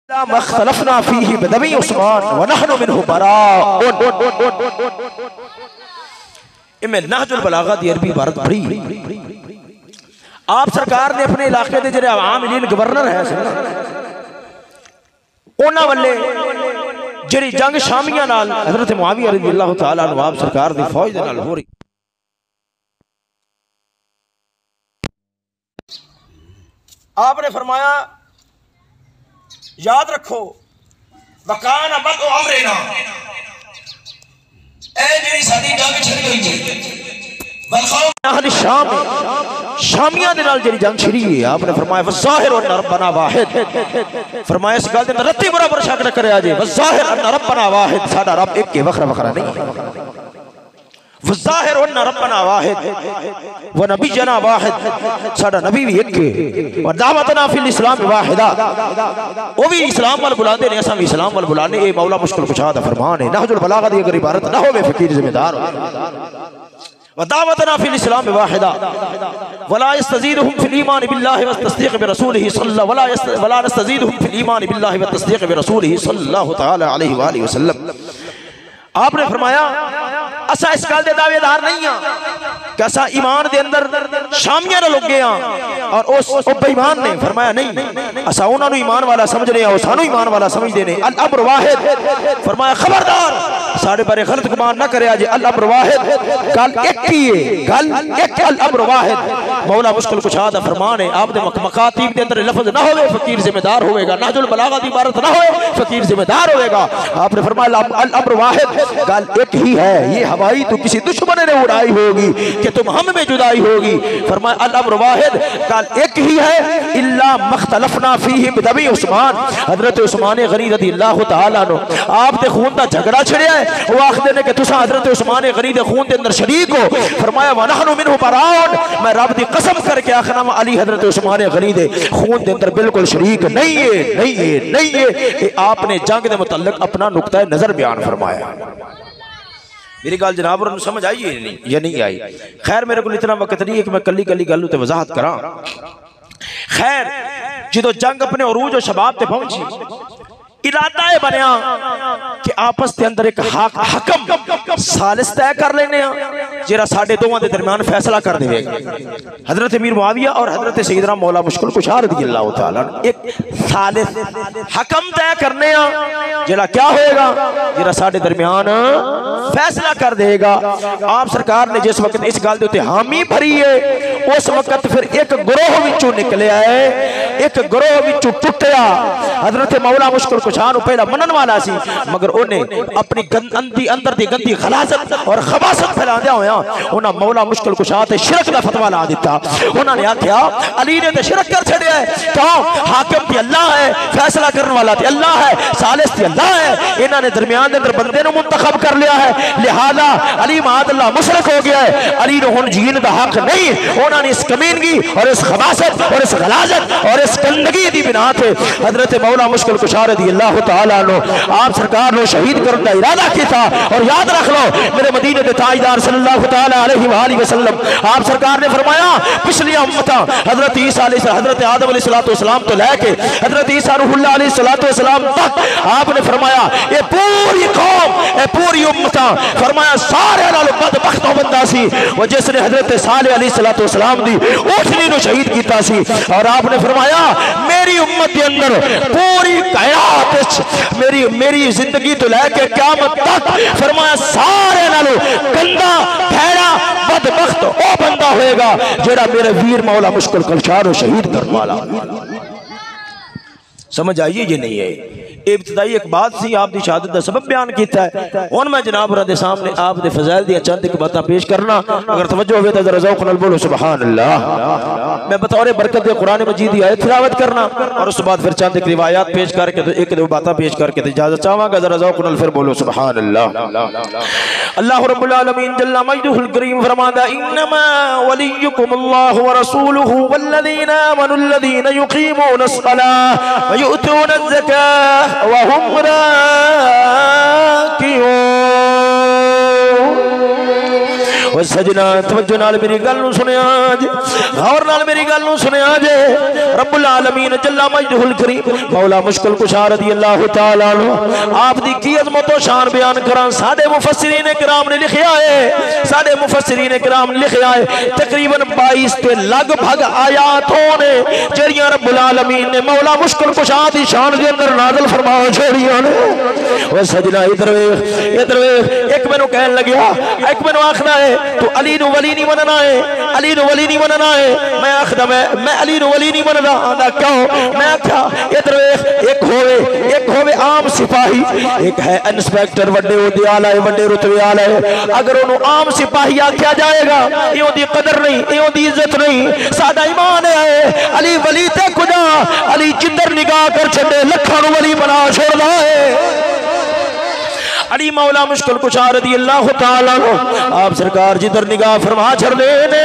मख्तलफना फीही बिदमी उस्मान व नहनु मिन्हु बराउन। इमें नहजुल बलागा दी अरबी इबारत पढ़ी। आप सरकार ने अपने इलाके दे जेरे आमिलीन गवर्नर है उन्हां वल्ले जेरी जंग शामिया नाल हजरत मुआविया रज़ियल्लाहु तआला अन्हु आप सरकार दी फौज दे नाल हो रही। आपने फरमाया याद रखो वकान बद अमरना ए जेरी साडी जंग छिड़ गई है अहल शाम शामिया दे नाल जेरी जंग छिड़ी है। आपने फरमाया वज़ाहिर अन रब्बना वाहिद। फरमाया इस गल दे अंदर रत्ती बराबर शक न करे आजे वज़ाहिर अन रब्बना वाहिद साडा रब एक के वखरा वखरा नहीं। वज़ाहिर अन रब्बना वाहिद व नबियना वाहिद साडा नबी भी एक के व दावतना फिल इस्लाम वाहिदा ओ भी इस्लाम वाल बुलांदे ने असा भी इस्लाम वाल बुलाने। ए मौला मुश्किल कुशा दा फरमान है। नहजुल बलागा दी अगर इबारत ना होवे फकीर जिम्मेदार व दावतना फिल इस्लाम वाहिदा वला यस्तज़ीदुहुम फिल ईमान बिल्लाहि व तस्दीक़ बिरसूलिही सल्लल्लाहु वला नस्तज़ीदुहुम फिल ईमान बिल्लाहि व तस्दीक़ बिरसूलिही सल्लल्लाहु तआला अलैहि व आलिहि वसल्लम। आपने फरमाया असा इस गल दे दावेदार नहीं हां कि असा ईमान दे अंदर शामियां नाल लगे हां और उस बेईमान ने फरमाया नहीं असा उन्हां नु ईमान वाला समझने हां सानू ईमान वाला समझदे ने। अल अम्र वाहिद फरमाया खबरदार साडे बारे गलत गुमान ना करे जे अल अम्र वाहिद गल एक ही है गल एक अल अम्र वाहिद। मौला मुश्किल कुशा दा फरमान है आप दे मकातीब दे अंदर लफ्ज ना होवे फकीर जिम्मेदार होवेगा। नहजुल बलागा दी इबारत ना होवे फकीर जिम्मेदार होवेगा। आपने फरमाया अल अम्र वाहिद गल एक ही है ये हवाई तो किसी दुश्मन ने उड़ाई होगी कि तुम हम में जुदाई होगी। फरमाया अल अम्र वाहिद गल एक ही है इल्ला मख्तलफना फीही बिदमी उस्मान। हजरत उस्मान गनी रज़ियल्लाहु तआला अन्हु आप दे खून दा झगड़ा छिड़िया है वो आखदे ने कि तुसा हजरत उस्मान गनी दे खून दे अंदर शरीक हो। फरमाया व नहनु मिन्हु बराउन मैं रब दी कसम करके आखना अली हजरत उस्मान गनी दे खून दे अंदर बिल्कुल शरीक नहीं है नहीं है नहीं है। आपने जंग दे मुतल्लिक अपना नुक्ता नजर बयान फरमाया। मेरी गल जनाब और समझ आई है नहीं या नहीं आई? खैर मेरे को इतना वक्त नहीं है कि मैं कली कली गल ते वजाहत करा। खैर जो जंग अपने अरूज और शबाब ते पहुंची इरादा यह बनया कि आपस के अंदर एक हकम सालिस तय कर लेने जेरा साडे दोवां दे दरमियान फैसला कर देगा। हजरत अमीर मुआविया और हजरत सैयदना मौला मुश्किल कुशा रज़ियल्लाहु तआला एक सालिस हकम तय करने जेरा क्या होएगा जेरा साडे दरमियान फैसला कर देगा। आप सरकार ने जिस वक्त इस गल दे उत्ते हामी भरी है उस वक्त फिर एक गिरोह विचों निकलिया है एक गिरोह विचों टुटिया। हजरत मौला मुश्किल कुशान पहला मनन वाला सी मगर उन्हें अपनी अंदर दी गंदी खलासत और खबासत फैलांदे होया उन्हें मौला मुश्किल कुशा ते शिरक दा फतवा ला दिता। उन्होंने आख्या अली ने ते शिरक कर छड़िया है क्यों हाकिम ते अल्लाह है फैसला करने वाला ते अल्लाह है सालिस ते अल्लाह है। इन्होंने दरमियान दे अंदर बंदे नु मुंतखब कर लिया है लिहाजा अली मादल्ला मुशरक हो गया है। अली नु हुन जीन दा हक नहीं। उन्होंने इस कमीनगी और इस खबासत और इस गलाजत और इस गंदगी दी बिना ते हजरत मौला मुश्किल कुशा रज़ियल्लाहु तआला अन्हु आप सरकार ने शहीद करने का इरादा किया। और याद रख लो मेरे मदीने के ताजदार सल्लल्लाहु तआला अलैहि व आलिहि वसल्लम आप सरकार ने फरमाया पिछली उम्मतां हजरत ईसा हजरत आदम अलैहिस्सलाम तो लेके हजरत ईसा रूहुल्लाह अलैहिस्सलाम तक आपने फरमाया ये पूरी कौम ये पूरी उम्मतां फरमाया सारे नालों बदबख्त बंदा सी वो जिसने हजरत सालेह अलैहिस्सलाम दी ओठनी नु शहीद कीता सी। और आपने फरमाया मेरी उम्मत के अंदर पूरी कायनात मेरी जिंदगी तो लेके क़यामत तक फरमाया सारे नालों गंदा भैड़ा बदबख्त ओ बंदा होएगा जेड़ा मेरे वीर मौला मुश्किल कुशा नु शहीद करने वाला। समझ आइए ये नहीं है इब्तिदाई एक बात सी आप दी शहादत का सबब बयान किया है। हुण मैं जनाब दे सामने आप दे फज़ाइल दी चंद एक बातें पेश करना अगर तवज्जो होवे तो जरा ज़ौक़ नाल बोलो सुभान अल्लाह। मैं बतौर बरकत दे कुरान मजीद की आयत तिलावत करना और उस बाद फिर चंद एक रिवायात पेश करके तो एक दो बातें पेश करके तो इजाजत चाहांगा जरा ज़ौक़ नाल फिर बोलो सुभान अल्लाह। अल्लाह रब्बुल आलमीन जल्ला मजदुहुल करीम फरमाता इन्नमा वलियुकुमुल्लाहु व रसूलुहु वल्लज़ीना आमनु अल्लज़ीना युक़ीमूनस सलाह व यु'तूनज़ ज़काह वहुम राकिऊन सजना तवज्जो नाल मेरी गल नूं सुनिया जे, गौर नाल मेरी गल नूं सुनिया जे। रब्बुल आलमीन जल्ला मजदुल करीम मौला मुश्किल कुशा रज़ियल्लाहु तआला अन्हु आप दी की अज़मत व शान बयान करां। साडे मुफस्सिरीन किराम ने लिखिया है, साडे मुफस्सिरीन किराम ने लिखिया है तकरीबन 22 ते लगभग आयातों ने जड़ियां रब्बुल आलमीन ने मौला मुश्किल कुशा दी शान दे अंदर नाज़िल फरमा छोड़ियां ने। ओ सजना इधर वेख एक मैनू कहन लग्या, एक मैनू आखदा है तू अली नू वली नहीं मनना है, अली नू वली नहीं मनना है। मैं आखदा मैं अली नू वली नहीं मनदा। आंदा क्यों? मैं आख्या इधर वेख एक होवे आम सिपाही, एक है इंस्पेक्टर वड्डे ओहदे आला है, वड्डे रुतबे आला है। अगर उन्होंने आम सिपाही आख्या जाएगा ये ओहदी कदर नहीं, ये ओहदी इज्जत नहीं। साडा ईमान है अली वली ते खुदा अली जिधर निगाह कर छड़े लखां नू वली बना छोड़दा है। अली मौला मुश्किल कुशा रज़ियल्लाहु तआला अन्हु आप सरकार जिधर निगाह फरमा छड़दे ने,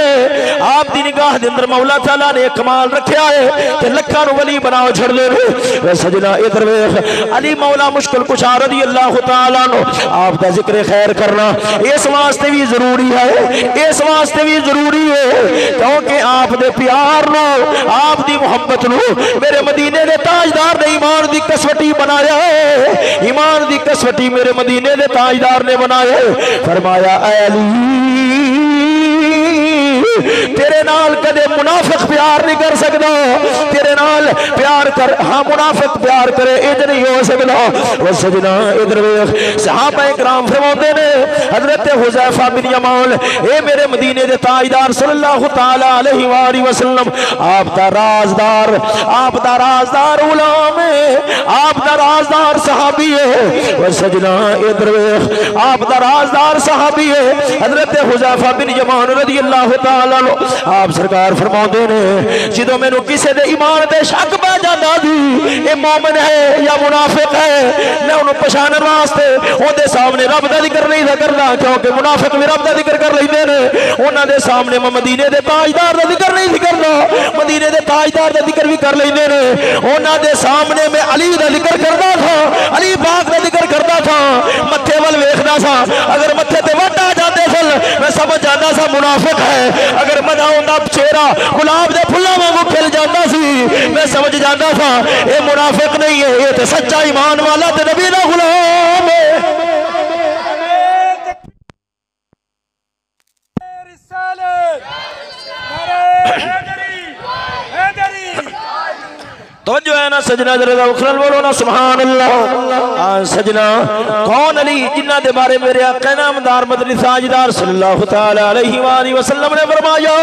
आप दी निगाह दे अंदर मौला ताला ने कमाल रखया है ते लखां नू वली बना छड़दे ने। सजना इधर वेख अली मौला मुश्किल कुशा रज़ियल्लाहु तआला अन्हु आप दा जिक्र खैर करना इस वास्ते भी जरूरी है, इस वास्ते भी जरूरी है क्योंकि आप दे प्यार नो, आप दी मोहब्बत नो मेरे मदीने दे ताजदार ने ईमान दी कसवटी बनाया है। ईमान दी कसवटी मेरे मदीने दे ताजदार ने बनाए। फरमाया अली तेरे नाल कदे मुनाफिक प्यार नहीं कर सकता, तेरे नाल प्यार कर हाँ मुनाफिक प्यार करे इज नहीं हो सकता। वो सजना इधर वेख सहाबा इकराम फरमाते ने हजरत हुज़ैफा बिन यमान ए मेरे मदीने दे ताजदार सल्लल्लाहु तआला अलैहि वसल्लम आप दा राजदार, आप दा राजदार गुलाम है, आप दा राजदार सहाबी है। वो सजना इधर वेख आप दा राजदार सहाबी है हजरत हुज़ैफा बिन यमान रज़ियल्लाहु तआला आप सरकार फरमाते ने जो मैनू किसी दे ईमान ते शक पै जांदा सी ये मोमिन है या मुनाफिक है, मैं उन्होंने पछाणन वास्ते उहदे सामने रब दा जिक्र नहीं करदा क्योंकि मुनाफिक भी रब दा जिक्र कर लैंदे ने। उन्हां दे सामने मैं मदीने दे ताजदार दा जिक्र नहीं करदा, मदीने दे ताजदार दा जिक्र भी कर लैंदे ने। उन्हां दे सामने मैं अली दा जिक्र करदा था, अली पाक दा जिक्र करदा था, मत्थे वल वेखदा सा, अगर मत्थे ते वट आ जांदे सन मैं समझ जांदा सा मुनाफिक है, अगर मदा उनका चेहरा गुलाब के फुल्लों वांगू खिल जाता सी मैं समझ जाता था ये मुनाफिक नहीं है, ये तो सच्चा ईमान वाला ते नबी दा गुलाम है। तो जो है ना सजना जरा उखरल बोलो ना सुभान अल्लाह। सजना कौन अली जिन्ना दे बारे मेरे आका नामदार मदनी ताजदार सल्लल्लाहु तआला अलैहि वसल्लम ने फरमाया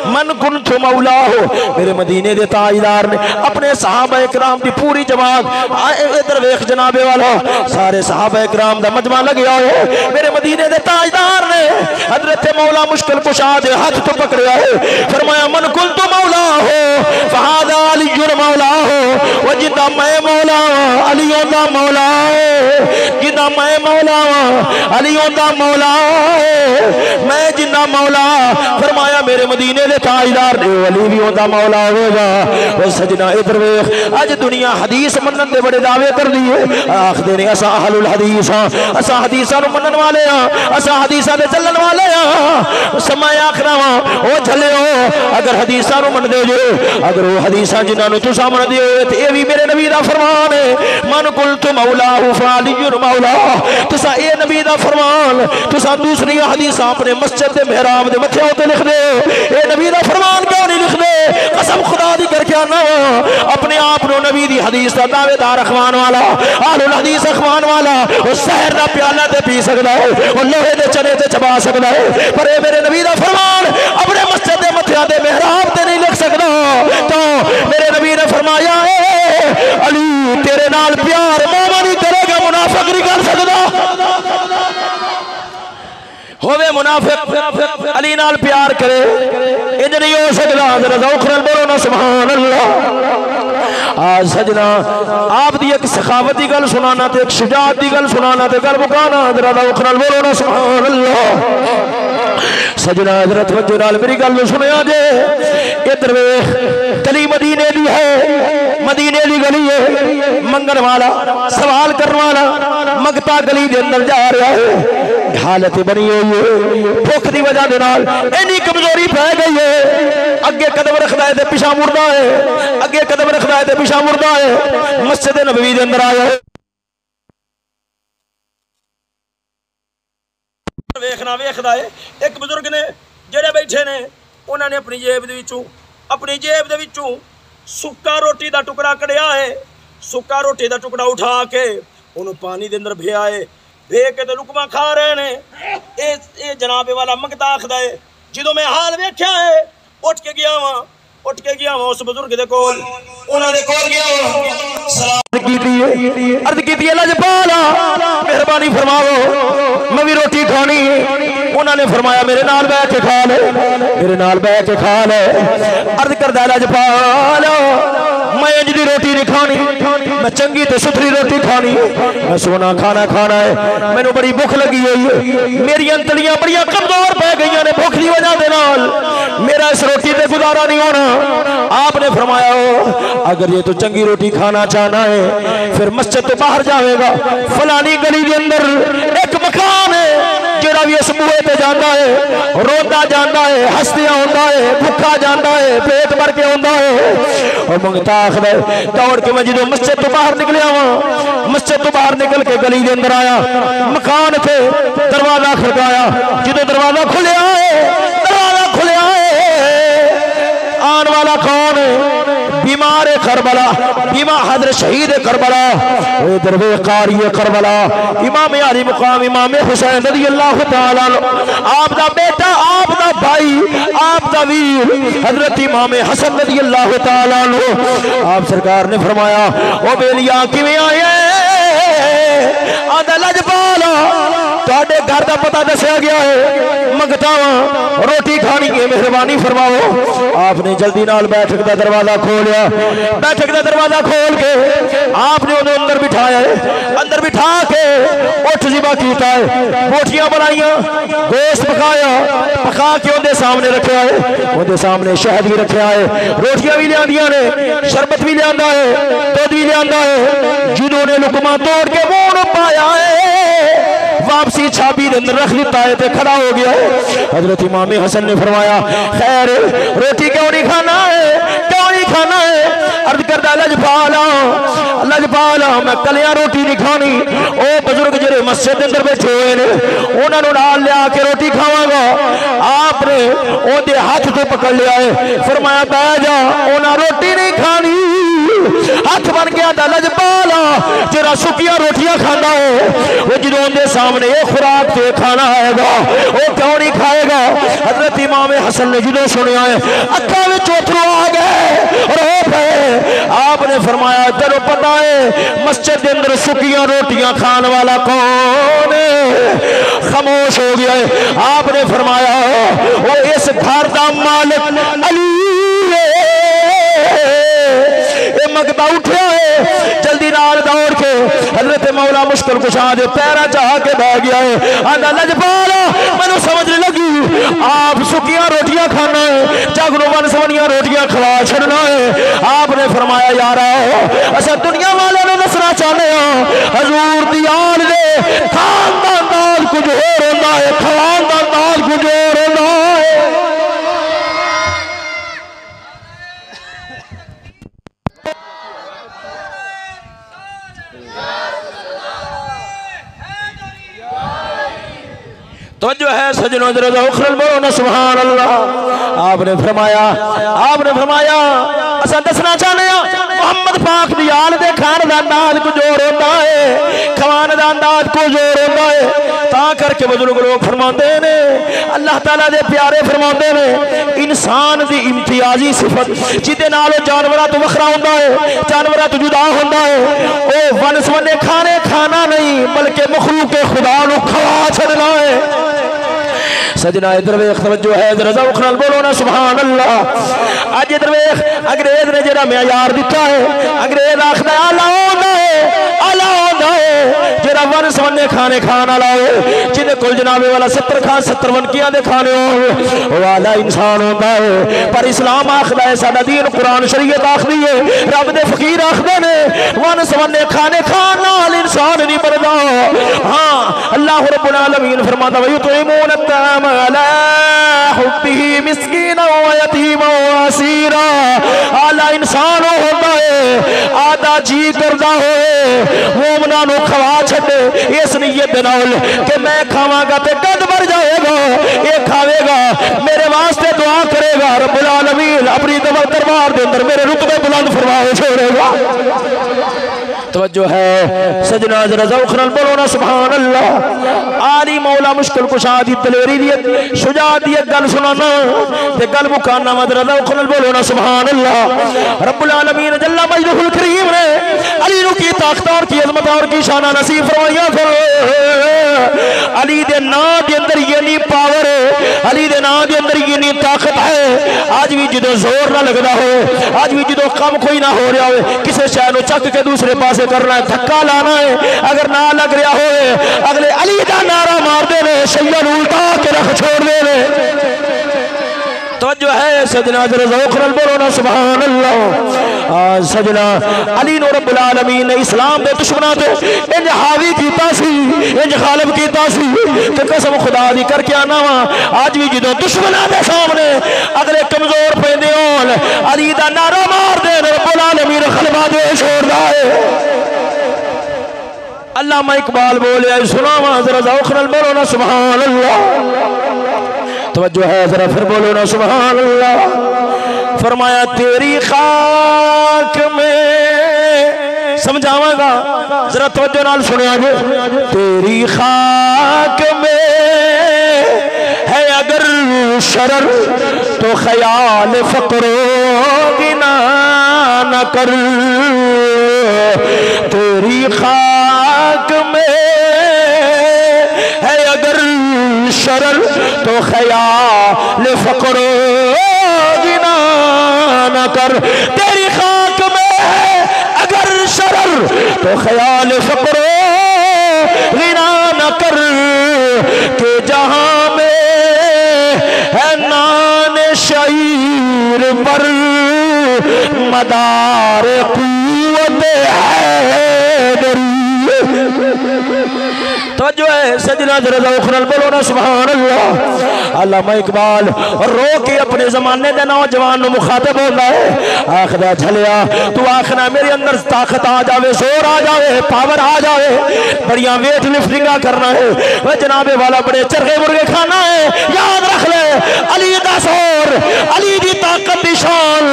मन कुन्तु मौला हो, मेरे मदीने दे ताजदार ने अपने सहाबा इकराम की पूरी जमात इधर वेख जनाबे वाला सारे सहाबा इकराम दा मजमा लग्या है, मेरे मदीने दे ताजदार ने हजरत मौला मुश्किल कुशा दे हाथ तो पकड़या है। फरमाया मन कुन्तु मौला हो फहादा अली मौला हो, वो जिदा मैं मौला अली ओदा मौला है, जिदा मैं मौला अली ओदा मौला है, मैं जिदा मौला। फरमाया मेरे मदीने दे ताजदार ने अली भी ओदा मौला होगा। वो सजना इधर वेख अज दुनिया हदीस मनन दे बड़े दावे कर दी है, आखदे ने असा अहलुल हदीस हां, असा हदीसां नूं मनन वाले हां, असा हदीसां दे चलण वाले हां। समय आखना वा ओ चलियो अगर हदीसां नूं मनदे जो, अगर वो हदीसां जिन्होंने तुसा मनदे हो ते ये भी मेरे नबी दा फरमान है मन कुलतु मौलाहु फालियुर मौला। तुसा ये नबी दा फरमान तुसा दूसरी हदीसां अपने मस्जिद दे मेहराब दे मथे उत्ते लिख दे, ये नबी दा फरमान क्यों नहीं लिख दे? कसम खुदा दी करके आना अपने आप नो नबी दी हदीस दा दावेदार अखवान वाला आलुल हदीस अखवान वाला वो शहर दा प्याला ते पी सकदा है, वो लोहे दे चने ते चबा सकदा है, पर ये मेरे नबी दा फरमान अपने मस्जिद दे मथे दे मेहराब ते नहीं लिख सकदा। तो मेरे नबी ने फरमाया अली तेरे नाल प्यार मोमिन नहीं करेगा, मुनाफिक नहीं कर सकता। होवे मुनाफिक अली नाल प्यार करे इंज नहीं हो सकता। जरा ज़ौक़ नाल बोलो ना सुभान अल्लाह। आज सजना आप दी एक सखावत की गल सुनाना ते एक शुजाअत की गल सुनाना ते गल मुकाना। जरा ज़ौक़ नाल बोलो ना सुभान अल्लाह। सजना हजरत वजह नाल मेरी गल सुनिया जे इधर वेख गली मदीने दी है, मदीने दी गली है, मंगन वाला सवाल करने वाला मंगता गली के अंदर जा रहा है। हालत बनी हुई है, भुख की वजह के नाल इन्नी कमजोरी पै गई है। अगे कदम रखता है तो पिछा मुड़दा है, अगे कदम रखता है तो पिछा मुड़दा है। मस्जिद नबवी के अंदर आया वेखना वेखदा है, एक बुजुर्ग ने जेड़े बैठे ने उन्होंने अपनी जेब दे विचों सुक्का रोटी का टुकड़ा कढ़िया है। सुक्का रोटी का टुकड़ा उठा के उन्होंने पानी के अंदर भेया है, भे के तो लुकमा खा रहे ने। ये जनाबे वाला मंगता आखदा है जो मैं हाल वेख्या है उठ के गया वा उस बुजुर्ग दे कोल, उन्हां दे कोल गया वा, सलाम कीती अर्ज कीती लजपाला मेहरबानी फरमाओ मैं भी रोटी खानी है। उन्होंने फरमाया मेरे नाल बैठ के खा ले, मेरे नाल बैठ के खा ले। अर्ज करदा लजपाला मैं इंज दी रोटी नहीं खानी, मैं चंगी ते सुथरी रोटी खानी, मैं सोना खाना खाना है। मैनू बड़ी भुख लगी हुई है, मेरी अंतड़ियां बड़ी कमजोर पै गई ने भुख की वजह दे नाल, मेरा इस रोटी ते गुजारा नहीं होना। आपने फरमाया अगर ये तू चंगी रोटी खाना चाहना है फिर मस्जिद तो बाहर जाएगा, फलानी गली के अंदर एक मकान है जेड़ा भी इस बूहे ते जाता है रोंदा जाता है, हंसदिया होता है, भुखा जाता है, पेट भर के होता है। और मंगता आखदा दौड़ के मैं जो मस्जिद तो बाहर निकलिया वहां, मस्जिद तो बाहर निकल के गली के अंदर आया, मकान थे दरवाजा खड़काया, जो दरवाजा खुलिया आन वाला कौन है? बीमार है करबला, बीमार हजरत शहीद है करबला, दरवे कारी है करबला, इमाम अली मुकाम इमाम हुसैन रज़ी अल्लाह तआला आप दा बेटा, आप दा भाई, आप दा वीर हजरत इमाम हसन रज़ी अल्लाह तआला आप सरकार ने फरमाया ओ बेलिया किवें आए आदा लजपाला तुहाडे घर का पता दसिया गया है, मंगता वा रोटी खानी है मेहरबानी फरमाओ। आपने जल्दी नाल बैठक का दरवाजा खोलिया, बैठक का दरवाजा खोल के आपने उन्हें अंदर बिठाया है, अंदर बिठा के उठ जिबा कीता है, बोटियां बनाइया, गोश्त पकाया, पका के उनके सामने रखा है, उनके सामने शहद भी रखा है, रोटियां भी लिया ने, शरबत भी लिया है, दूध भी लिया है। जिन्होंने लुकमा तोड़ के मुंह पाया है वापसी छाबी अंदर रख दिता है तो खड़ा हो गया है। हजरत इमाम हसन ने फरमाया खैर रोटी क्यों नहीं खाना है, क्यों नहीं खाना है? अर्ज करता लजपाला लजपाला मैं कलिया रोटी नहीं खानी, ओ बुजुर्ग जेरे मस्जिद के अंदर बैठे हुए ने उन्होंने नाल लिया के रोटी खावांगा। आपने ओदे हाथ तो पकड़ लिया है, फरमाया बह जा उन्हें रोटी नहीं खानी। हाथ बन गया लजपाला जेरा सुकिया रोटियां खाता है वो जो उनके सामने ये खुराक से खाना आएगा वो क्यों नहीं खाएगा? हजरत इमाम हसन ने जो सुनिया है अखा में चोथरू आ गए रो पे। आपने फरमाया तेरे पता है मस्जिद के अंदर सुकिया रोटियां खाने वाला कौन है? खामोश हो गया है। आपने फरमाया वो इस घर का मालिक अली मंगता उठा है, जल्दी नाल दौड़ के हजरत मौला मुश्किल कुशा दे पैरा चाह के बह गया है। आंदा लजपाला मैनू समझ नहीं लगी आप सुकिया रोटियां खाना है जागरो वन सवनिया रोटियां खवा छड़ना है। आपने फरमाया यार असा दुनिया वाले ने दसना चाहते हैं हजूर दी आल दे खान दा अंदाज कुछ होर होंदा है, खवान दा अंदाज कुछ होर होंदा है। तो जो है सजनों बोलो ना सुभान अल्लाह। आपने फरमाया असा दसना चाहते हैं मोहम्मद पाक दी आल दे खान दा अंदाज कुछ होर होंदा है, खवान दा अंदाज कुछ होर होंदा है। ता करके बुजुर्ग लोग फरमाते ने अल्लाह ताला दे प्यारे फरमाते ने इंसान दी इम्तियाजी सिफत जिदे नाल जानवरां तो वखरा होंदा है, जानवरां तो जुदा होंदा है, ओ वन सवने खाने खाना नहीं बल्कि मखलूक खुदा नू खवा छड़ना है। सजना इधर वेख तवज्जो है जरा ज़ौक़ नाल बोलो ना सुभान अल्लाह। अज इधर वेख अंग्रेज ने जेड़ा मेयार दिता है, अंग्रेज आखदा आला होंदा है जेड़ा वन सवने ने खाने खाना लाओ जिन्हें कुल जनाबे वाला 70 खान 70 वनकियां दे खाने हो वाला इंसान होता है। पर इस्लाम आखदा है साडा दीन कुरान शरीयत आखदी है रब दे फकीर आखदे ने वन सवन्ने खाने खान नाल इंसान नहीं बनदा। हाँ अल्लाह रब्बुल आलमीन फरमाता है युतईमून अत्ताम अला हुब्बिही मिस्कीना व यतीमा व असीरा। आला इंसान होता है आदा जी करदा होए मोमना नु खवा छड्डे इस नियत दे नाल कि मैं खावांगा ते कद भर जाएगा ये खावेगा मेरे वास्ते दुआ करेगा रब्बुल आलमीन अपनी दरबार के अंदर मेरे रुतबे बुलंद फरमाए छोड़ेगा। तवज्जो है सजना जरा ज़ौक़ नाल बोलो ना सुभान अल्लाह। आली मौला मुश्किल कुशा दी दलेरी दी शुजा दी गल सुनाना ते गल मुकाना जरा ज़ौक़ नाल बोलो ना सुभान अल्लाह। रब्बुल आलमीन जल्ला मजदुल करीम ने अली नु की ताकत और की अज़मत और की शान नसीब फरमाया। अली दे नाम के अंदर ये नी पावर अली दे नाम के अंदर ये नी ताकत है। आज भी जो जोर ना लगता हो आज भी जो कम कोई ना हो रहा हो किसी शय नु चक के दूसरे पास करना है धक्का लाना है अगर ना लग रहा हो अगले अली का नारा मार देने शैयद उल्टा के रख छोड़ देने। तो जो है सजना जरा ज़ौक़ नाल बोलो ना सुभान अल्लाह। सजना अली नु रब्बुल आलमीन ने इस्लाम दे दुश्मनां ते इंज हावी कीता सी इंज गालिब कीता सी कि कसम खुदा दी करके आना वा आज भी जो दुश्मनां दे सामने अगले कमजोर पैंदे होन अली दा नारा मार दे रब्बुल आलमीन गलबा दे छोड़दा है। अल्लामा इकबाल बोले सुनावा जरा ज़ौक़ नाल बोलो ना सुभान अल्लाह। तवज्जो है जरा फिर बोलो ना सुभान अल्लाह। फरमाया तेरी खाक में समझावागा जरा तवज्जो नाल सुनिया जे तेरी खाक में है अगर शरर तो ख्याल फकरो गिना न कर। तेरी खाक में है अगर शरर तो ख्याल फकरो गिना न कर। तेरी खाक में है अगर शरर तो ख्याल फकरो गिना न कर। के जहां में है नान शईर पर मदार कुव्वत हैदरी। तो जो है सजना जरा ज़ौक़ नाल बोलो ना सुभान अल्लाह। अल्लामा इकबाल रो के अपने जमाने के नौजवान मुखातब होता है आखदा झलिया तू आखना मेरे अंदर ताकत आ जावे जोर आ जावे पावर आ जावे बड़िया वेट लिफ्टिंगा करना है वह जनाबे वाला बड़े चरखे मुर्गे खाना है। याद रख ले अली दा जोर अली दी ताकत दी शान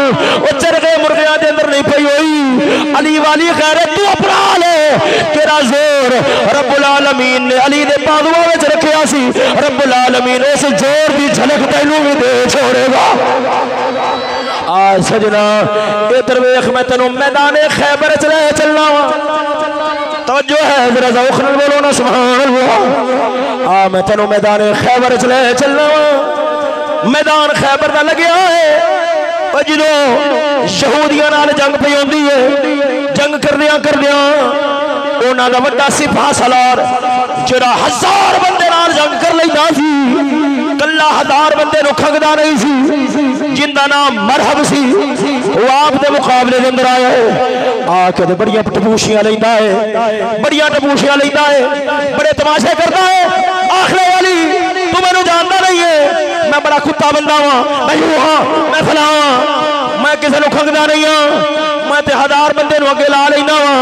वो चरखे मुर्गिया दे अंदर नहीं पई हुई अली वाली गैरत तू अपना ले तेरा जोर रब्बुल आलमीन ने अली दे बाजुआ विच रखिया सी रब्बुल आलमीन उस जोर दी झलक तैनू भी दे छोड़ेगा। आ सजना इधर वेख मैं तेनू मैदाने खैबर च ले चलना वा। तवज्जो है जरा ज़ौक़ नाल बोलो ना सुभान अल्लाह। आ मैं तेनू मैदाने खैबर च ले चलना वा। मैदान खैबर दा लग्या है जो यहूदियां नाल जंग पई होंदी है जंग करदियां करदियां उन्हां दा वड्डा सिपा सलार जिहड़ा 1000 बंदे नाल जंग कर लैंदा सी कल्ला 1000 बंदे नु खगदा नहीं सी जिंदा नाम मरहब सी वो आप दे मुकाबले दे अंदर आया है आके ते बड़ियां टपूशियां लैंदा है बड़ियां टपूशियां लैंदा है बड़े तमाशे करदा है। आखिर वाली तू मैनू जानदा नहीं है मैं बड़ा कुत्ता बंदा वा मैं यूं हां मैं फलां मैं किसी नु खगदा नहीं हां मैं ते 1000 बंदे नु अगे ला लेना वा।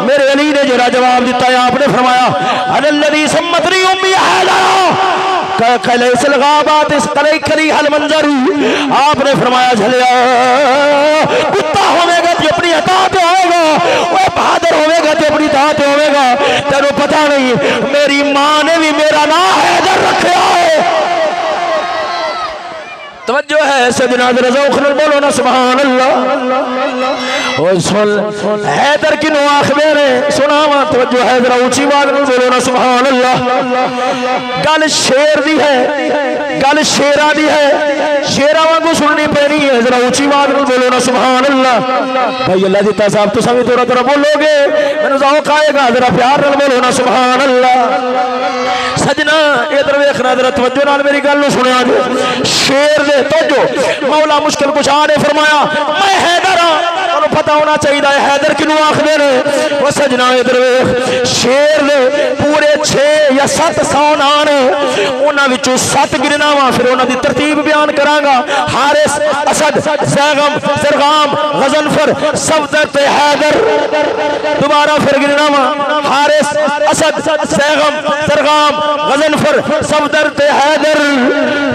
मेरे अली ने जरा जवाब दिता है आपने फरमाया अल्लज़ी सम्मतनी उम्मी हादा कलैसलगाबात इस कलई खली हल मंजर आपने फरमाया झलिया कुत्ता होवेगा तो अपनी हता पे होवेगा वो बहादुर होवेगा तो अपनी ता पे होवेगा तेरे पता नहीं मेरी मां ने भी मेरा नाम हैदर रखा है। तवज्जो है सजना ज़ौक़ नाल बोलो ना सुभान अल्लाह। और सुन हैदर किनू आखदे ने सुनावा तवज्जो है जरा ऊंची आवाज में बोलो ना सुभान अल्लाह। गल शेर दी है, गल शेरा दी है, शेरा वांगू सुननी पैनी है, जरा ऊंची आवाज में बोलो ना सुभान अल्लाह। भाई अल्लाह दी ताज़ाब तुसा भी थोड़ा थोड़ा बोलोगे मैनू ज़ौक़ आएगा, जरा प्यार नाल बोलो ना सुभान अल्लाह। सजना इधर वेखना जरा तवज्जो नाल मेरी गल नूं सुनिया जे। शेर दे तवज्जो मौला मुश्किल कुशा ने फरमाया मैं हैदर हां, तुहानू पता होना चाहिए हैदर किनू आखदे ने। ओ सजना इधर वेख शेर दे पूरे 6 या 7 सौ नाम ने, उन्हां विचों 7 गिनना वा, फिर उन्हां दी तरतीब बयान करांगा। हारिस, असद, ज़ैगम, ज़रगाम, गज़नफर, सफदर ते हैदर। दोबारा फिर गिनना वा हारिस, असद, ज़ैगम, ज़रगाम, गज़नफर, सफदर ते हैदर।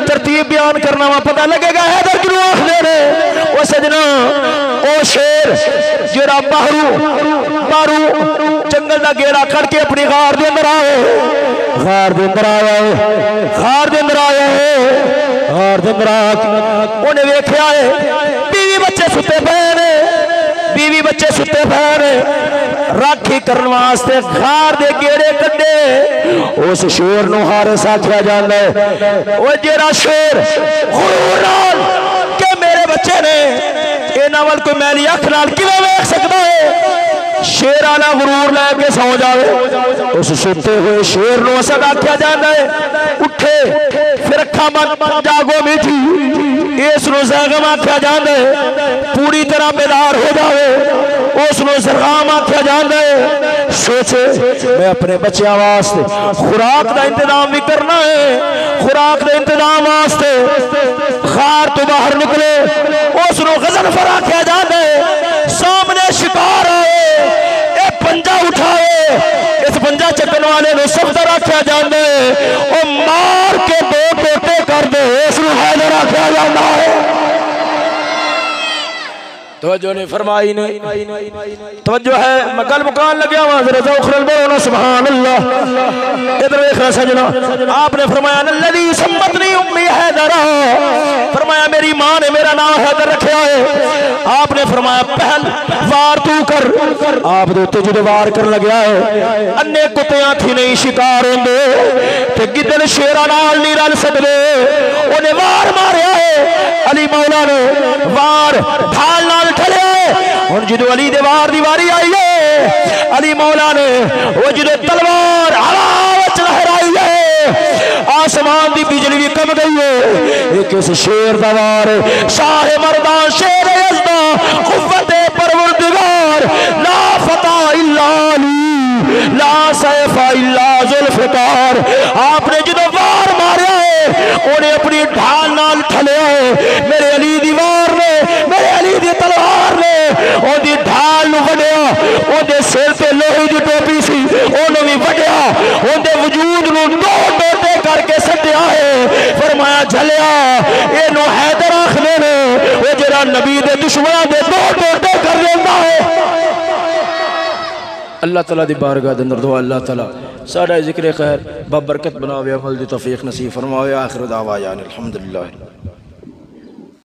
तरतीब बयान करना वा, पता लगेगा हैदर किनू आखदे ने। ओ सजना ओ शेर जेड़ा बाहरू जंगल दा गेड़ा करके अपनी गार दे अंदर आए, गार दे अंदर आया है, गार दे अंदर आया है, गार दे अंदर उन्हें वेख्या है बीवी बच्चे सुते पे ने, बीवी बच्चे सुते पे ने, राखी करने वास्ते गार दे गेड़े कड्डे। उस शेर नूं हारिस आख्या जांदा है। ओ जेड़ा शेर गुरूर नाल के मेरे बच्चे ने इन्हां वल कोई मैली अख नाल किवें वेख सकदा है, शेर आला गुरूर लैके सौ जाए। उस सुते हुए शेर नूं असद आख्या जाता है उठे फिर अखा बंद जागो मीठी। इस नूं ज़ैगम आख्या जाता है पूरी तरह बेदार हो जाए। उस नूं ज़रगाम आख्या जाता है सोचे मैं अपने बच्चों वास्ते खुराक का इंतजाम भी करना है, खुराक के इंतजाम वास्ते खार तो बाहर निकले। उस नूं गज़नफर आख्या जाता है सामने शिकार आए पंजा उठाए, इस पंजा चकन वाले ने सफदर आख्या जाता है और मार के 2 टोटे कर दे, इसमें हैदर आख्या जाता है। तवज्जो ने फरमाई ने तवज्जो है मैं गल मुकान लग्या वहां जरा ज़ौक़ नाल बोलो ना सुभान अल्लाह। इधर देखना सजना आपने फरमाया नल्लज़ी सम्मतनी उम्मी हैदर, फरमाया मेरी मां ने मेरा नाम हैदर रखा है। आपने फरमाया पहल वार तू कर, आप दे उत्ते जो वार कर लग्या है अन्ने कुत्तियां थी नहीं शिकार होंदे ते गिदड़ शेरा नाल नहीं रल सकदे। उन्हें वार मारिया है अली मौला ने वार ढाल नाल ठले। हुण जो अली दे वार दी वारी आई है अली मौला ने वो जो तलवार हवा विच लहराई है आसमान दी बिजली भी कम गई है। एक इस शेर दा वार शाह मर्दान शेर यज़दा कुव्वत परवरदिगार ला फता इल्ला अली ला सैफा इल्ला ज़ुल्फ़िकार। आपने जो वार मारिया है उन्हें अपनी ढाल नाल ठलिया है। मेरे अली दी वार ने मेरे अली दी तलवार ने ओदी ढाल नूं वड्या, ओदे सिर ते लोहे दी टोपी सी ओनू भी वड्या, ओदे वजूद नूं 2 टोटे करके सट्टिया है। फरमाया झलिया इनू हैदर आखदे ने वो जेड़ा नबी दे दुश्मनां दे 2 टोटे कर देंदा है। अल्लाह ताला दी बारगाह दे अंदर दुआ अल्लाह ताला साडा जिक्र खैर बाबरकत बनावे, अमल दी तौफीक नसीब फरमावे। आखिर दावा यानी अल्हम्दुलिल्लाह।